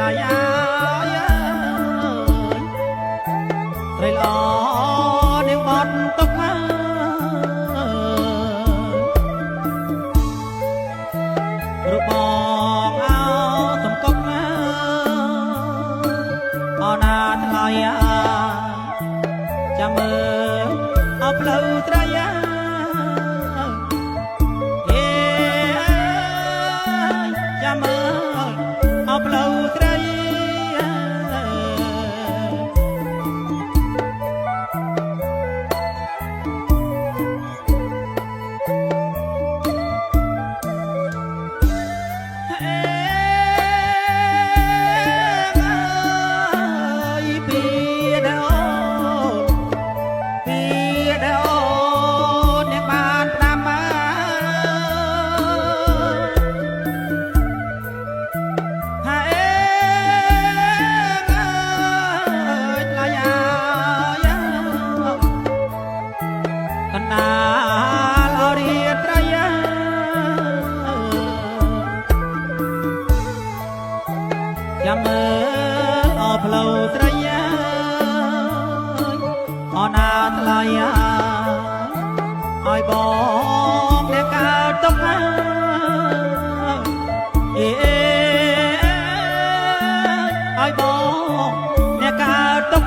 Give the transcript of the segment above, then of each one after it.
ត្រីល្អនាងបត់ទុករូបបងអោសំកុកអណាថ្លៃចាំមើលអោផ្លូវត្រីចាំមើលអោផ្លូវត្រីចាំមើលអផ្លូវត្រីអណាថ្លៃឲ្យបងអ្នកកើតទុកឲ្យបងអ្នកកើតទុក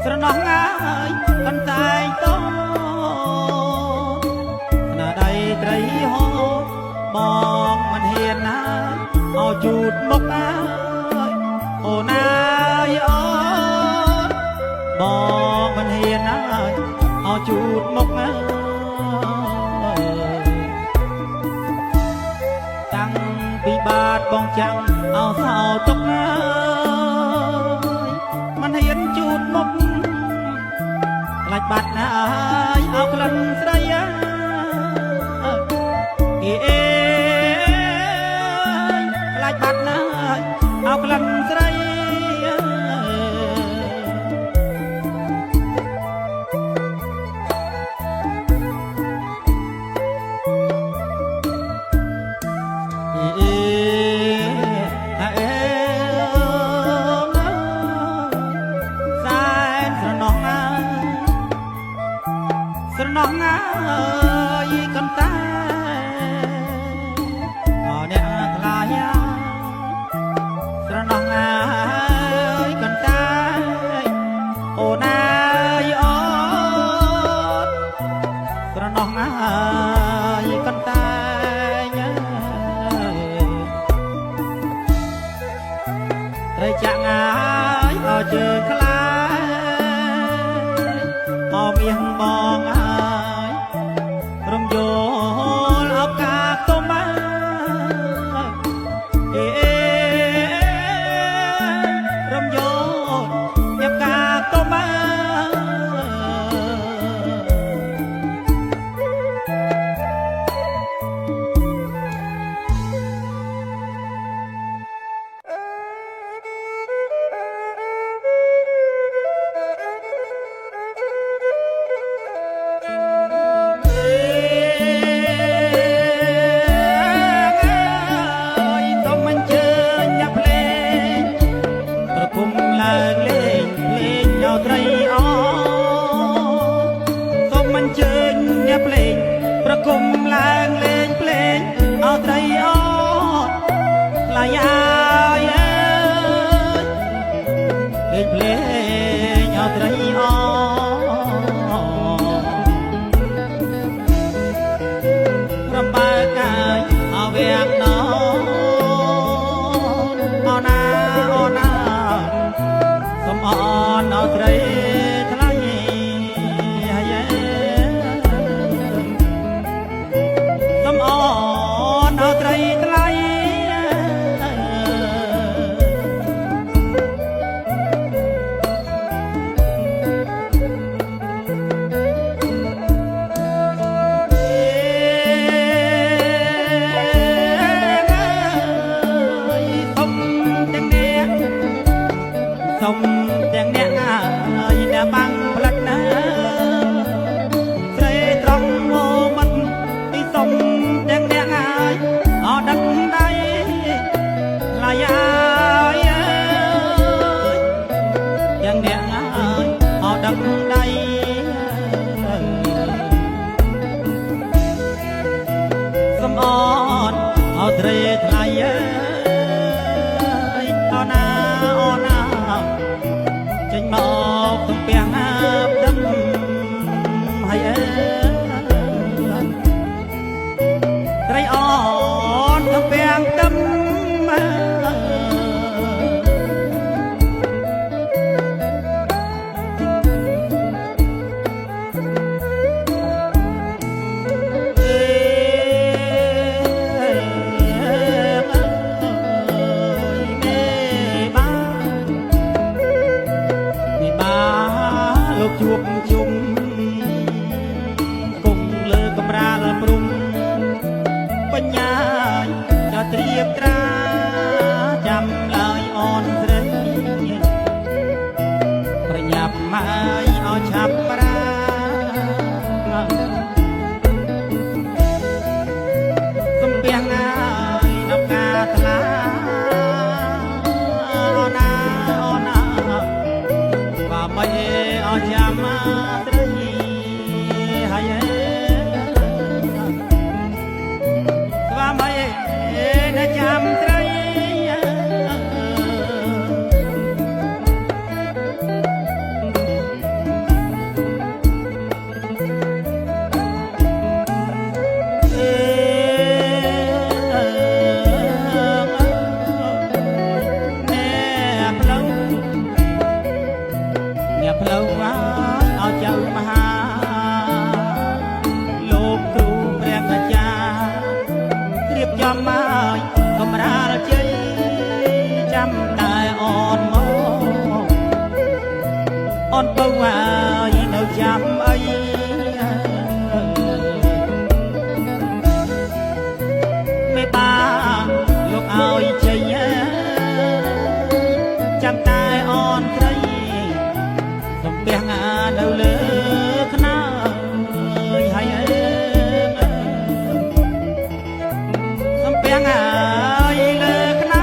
ស្រណោះងាយកន្តែងតណាដៃត្រីហោបងមិនហ៊ានណាអោជូតមុខណាអូណាយអូនបងមិនហ៊ានណាអោជូតមុខណាតាំងពីបាតបងចាំងអោសោទុកណាមិនហ៊ានជូតមុខខ្លាច់បាត់ណាយអោក្លិនស្រីខ្លាច់បាត់ណាយអោក្លិនស្រីស្រណោះងាយកន្តែអអ្នកថ្លៃស្រណោះងាយកន្តែអូណាយអូនស្រណោះងាយកន្តែត្រីចាក់ងាយអោជើងខ្លាអោមៀងបងរំយោលអបកាទុំរំយោលៀបកាទុំ ថ្លៃអើយយ៉ាងអ្នកអើយអត់ដឹងដៃសំអនអត់ត្រេថ្លៃអើយអណាអណាចេញមកទំពាំងដឹមហើយអើត្រីអនទំពាំងដឹមជួបជុំគង់លើកំរាលព្រំបញ្ញាจะត្រៀបត្រាចាំឡើយអនស្រីប្រញាប់មកឲ្យឆាប់ប្រាសំពះងាយនៅការថ្លាអូណាអូណាបើមិនអត់ចាំត្រីហើយស្វាមីនៅចាំត្រីផ្លូវឲ្យចៅមហាលោកគ្រូព្រះអាចារ្យរៀបចំមកកំរាលជ័យចាំតែអនមកអនបើឲ្យនៅចាំអីមេបាលោកឲ្យជ័យចាំតែអនត្រីសំពះងានៅលើខ្នើយហើយសំពះងាលើខ្នើ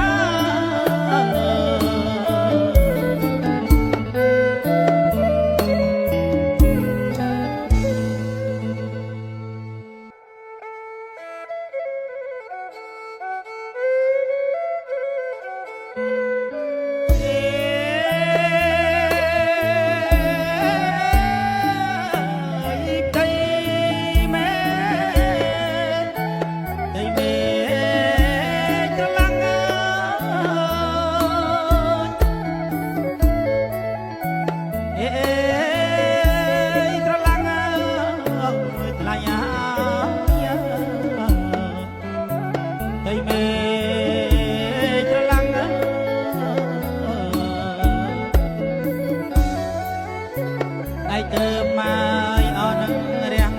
ឯទៅមកអស់នឹងរាំង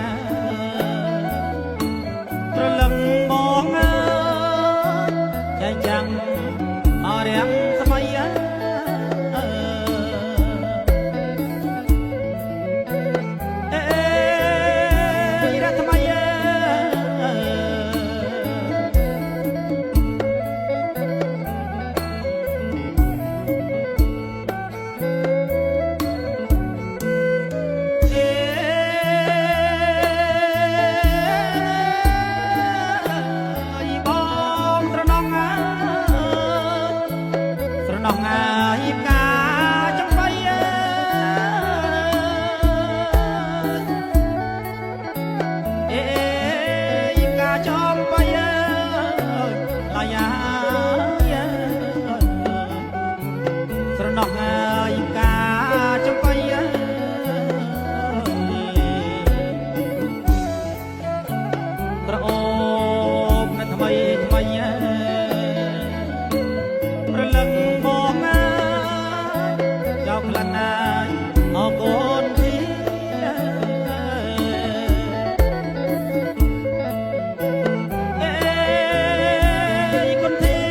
ព្រលឹងបងចាញ់ចាំងអរាំងស្មៃរថ្មីน้องอายิบกาจังไปยิบกาจังไปลายาสระน้องอายิบกาจังไปพระองค์นั้นทำไมประลังมองเจ้าพลันนายออกโอนที่คนที่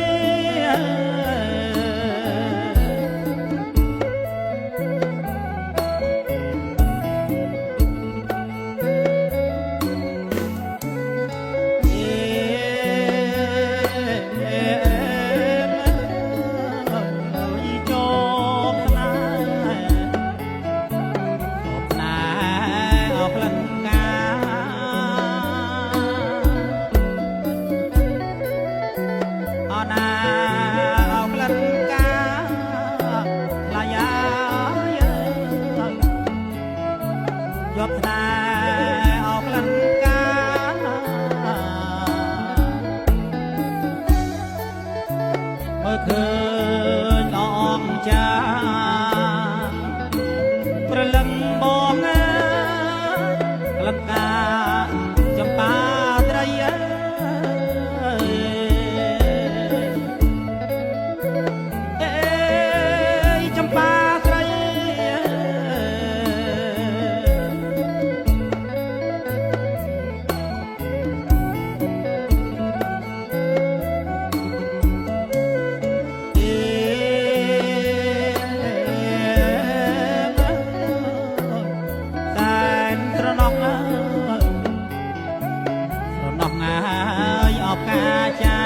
យអបកាចា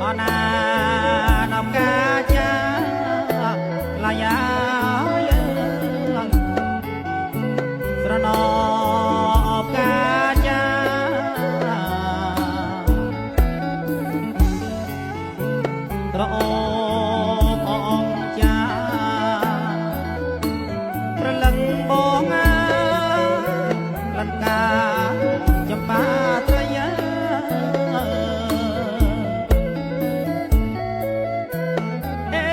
អណានំកាចាឡាយាស្រណោអបកាចាត្រអូមអងចាប្រលឹងបងលង្កាចំបាត្រយាអេ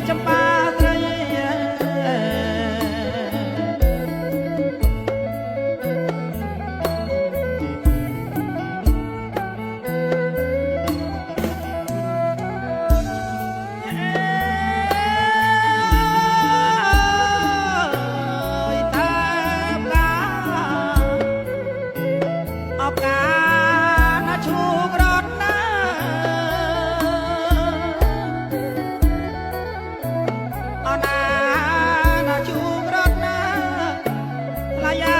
ចំបាត្រយាអបកាណាឈូករត់ណាអណាណាឈូករត់ណាឡាយា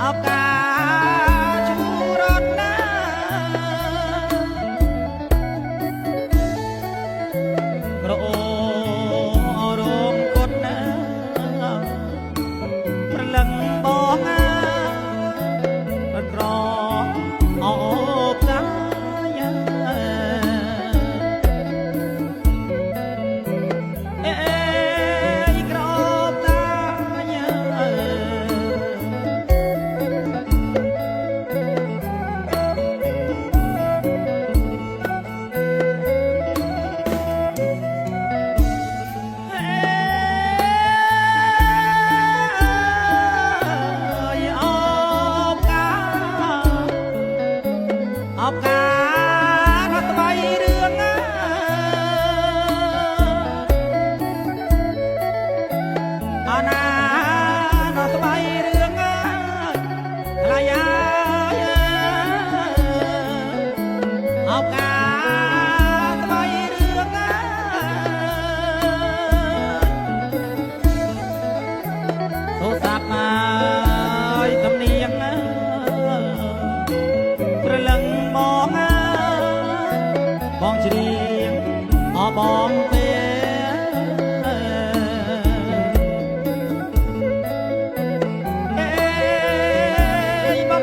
អបកាឈូករត់ណាក្រអូរងគុណណាប្រលឹងបងក្រអបកាយាអេក្រអបកាយាអបកាណាថ្មីរឿងអណាណាថ្មីរឿងឡាយាអបកាថ្មីរឿងសូសាប់មកកំនៀងប្រលឹងបងច្រៀងអបងពេលអេបង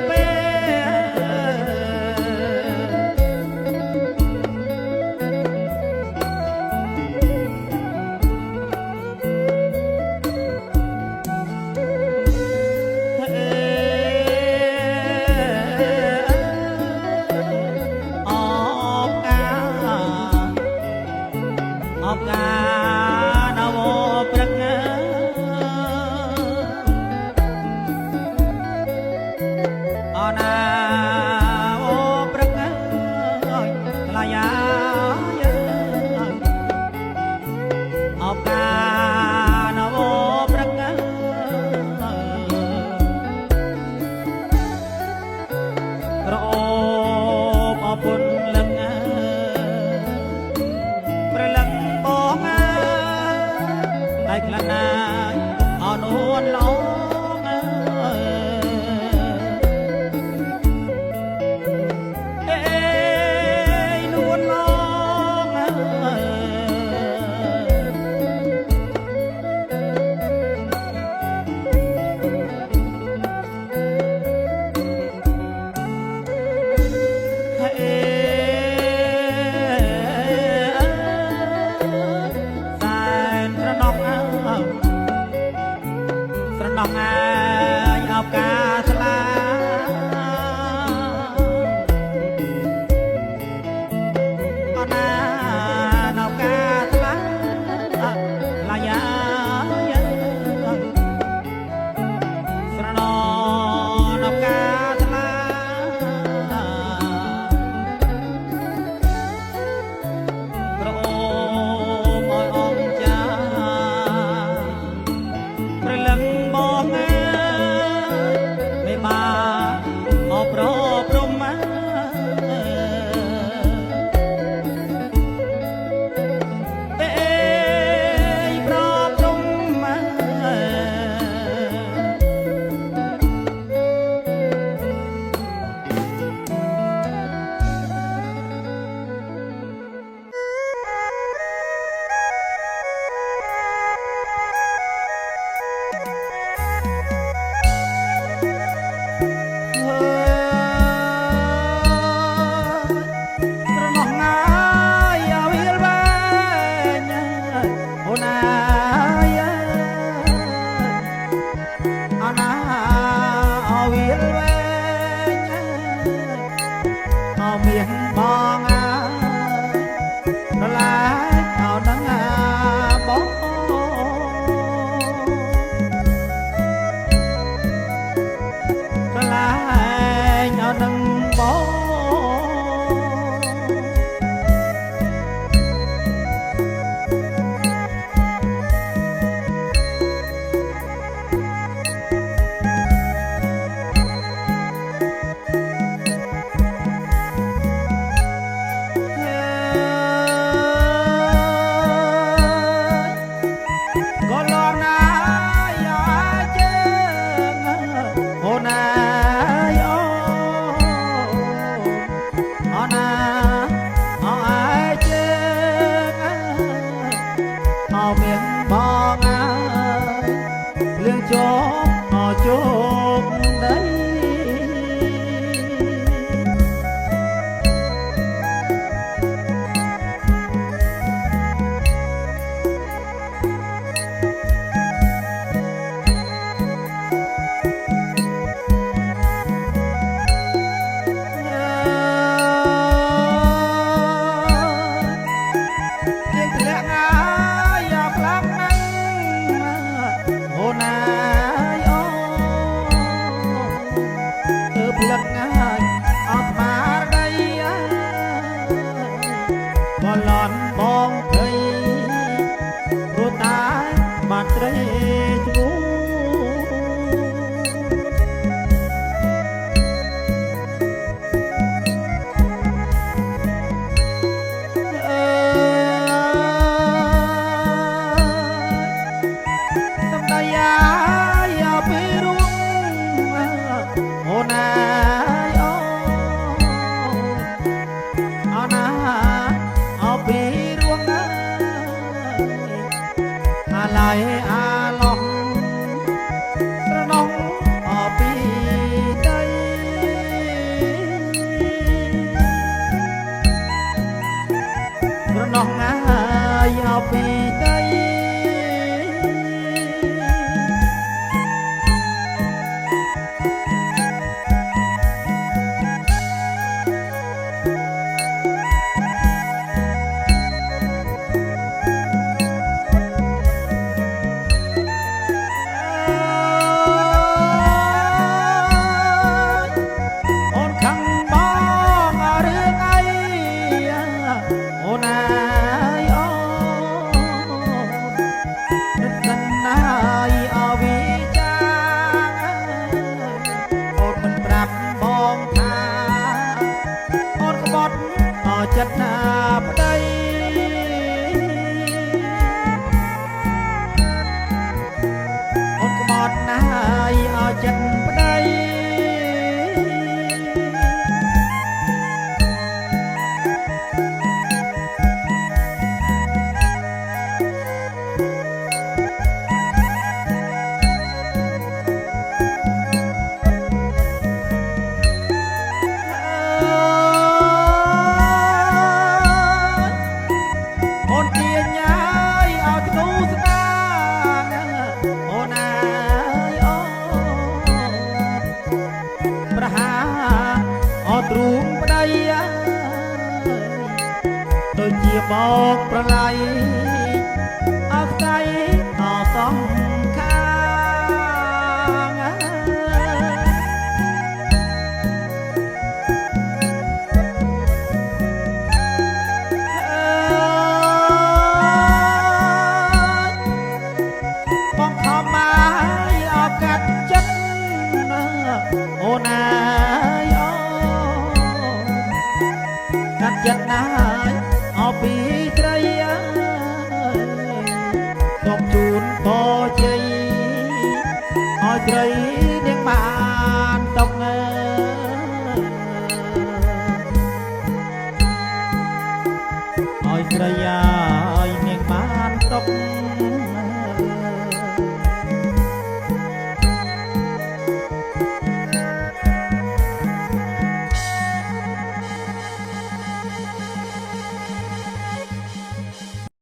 អបកាណវព្រឹកអណាអូព្រឹកឡាយាអបកាណវព្រឹកក្រអូបអពុនលឹងប្រលឹងតែក្លាណាយអនួនឡងអេនួនឡងស្រណោះអាយអបកាស្លាអណាអបកាស្លាឡាយាស្រណោះអបកាស្លាក្រអូមអអងចាប្រលឹងបង ចិត្តណាប្តីអូនក្បត់ណាយឲ្យចិត្តប្តីទ្រូងប្តីដូចជាបោកប្រឡ័យអើខ្ចីអសំខាងបងខំមកអកាត់ចិត្តអូនណាកាត់ចិត្តណាយអោពីត្រីសូមជូនពរជ័យឲ្យត្រីនាងបានតុកឲ្យត្រីឲ្យនាងបានតុក